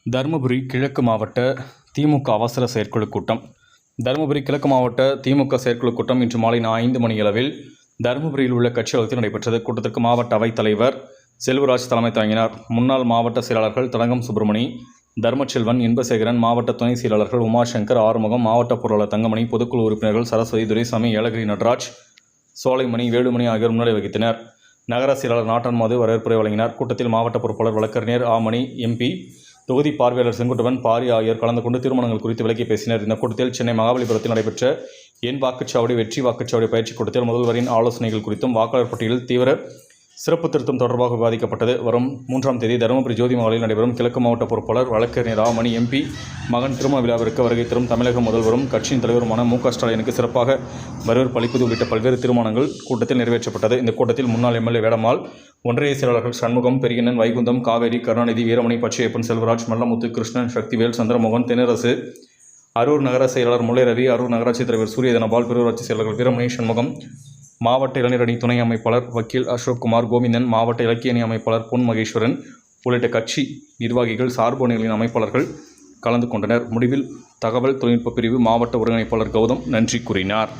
தருமபுரி கிழக்கு மாவட்ட திமுக அவசர செயற்குழு கூட்டம். தருமபுரி கிழக்கு மாவட்ட திமுக செயற்குழு கூட்டம் இன்று மாலை 5 மணியளவில் தருமபுரியில் உள்ள கட்சி அலுவலகத்தில் நடைபெற்றது. கூட்டத்திற்கு மாவட்ட அவைத் தலைவர் செல்வராஜ் தலைமை தாங்கினார். முன்னாள் மாவட்ட செயலாளர்கள் தடங்கம் சுப்பிரமணி, தர்மச்செல்வன், இன்பசேகரன், மாவட்ட துணை செயலாளர்கள் உமாசங்கர், ஆறுமுகம், மாவட்ட பொருளாளர் தங்கமணி, பொதுக்குழு உறுப்பினர்கள் சரஸ்வதி, துரைசாமி, ஏலகிரி நடராஜ், சோலைமணி, வேலுமணி ஆகியோர் முன்னிலை வகித்தனர். நகர செயலாளர் நாட்டன் மாது வரவேற்புரை வழங்கினார். கூட்டத்தில் மாவட்ட பொறுப்பாளர் வழக்கறிஞர் ஆமணி, எம்பி, தொகுதி பார்வையாளர் செங்குட்டுவன், பாரி ஆகியோர் கலந்து கொண்டு தீர்மானங்கள் குறித்து விளக்கி பேசினர். இந்த கூட்டத்தில் சென்னை மகாபலிபுரத்தில் நடைபெற்ற எண் வாக்குச்சாவடி, வெற்றி வாக்குச்சாவடி பயிற்சி கூட்டத்தில் முதல்வரின் ஆலோசனைகள் குறித்தும் வாக்காளர் பட்டியலில் தீவிர சிறப்பு திருத்தம் தொடர்பாக விவாதிக்கப்பட்டது. வரும் 3ஆம் தேதி தருமபுரி ஜோதி மகாலில் நடைபெறும் கிழக்கு மாவட்ட பொறுப்பாளர் வழக்கறிஞர் ஆமணி, எம்பி மகன் திருமண விழாவிற்கு வருகை தரும் தமிழக முதல்வரும் கட்சியின் தலைவருமான மு.க. ஸ்டாலினுக்கு சிறப்பாக வரவேற்பு அளிப்பது உள்ளிட்ட பல்வேறு தீர்மானங்கள் கூட்டத்தில் நிறைவேற்றப்பட்டது. இந்த கூட்டத்தில் முன்னாள் எம்எல்ஏ வேடம்மாள், ஒன்றிய செயலாளர்கள் சண்முகம், பெரியண்ணன், வைகுந்தம், காவேரி, கருணாநிதி, வீரமணி, பச்சையப்பன், செல்வராஜ், மல்லமுத்து, கிருஷ்ணன், சக்திவேல், சந்திரமோகன், தென்னரசு, அரூர் நகர செயலாளர் முல்லை ரவி, அரூர் நகராட்சி தலைவர் சூரியதனபால், பேரூராட்சி செயலாளர்கள் வீரமணி, சண்முகம், மாவட்ட இளைஞர் அணி துணை அமைப்பாளர் வக்கீல் அசோக்குமார், கோவிந்தன், மாவட்ட இலக்கிய அணி அமைப்பாளர் பொன் மகேஸ்வரன் உள்ளிட்ட கட்சி நிர்வாகிகள், சார்பு அணிகளின் அமைப்பாளர்கள் கலந்து கொண்டனர். முடிவில் தகவல் தொழில்நுட்ப பிரிவு மாவட்ட ஒருங்கிணைப்பாளர் கௌதம் நன்றி கூறினார்.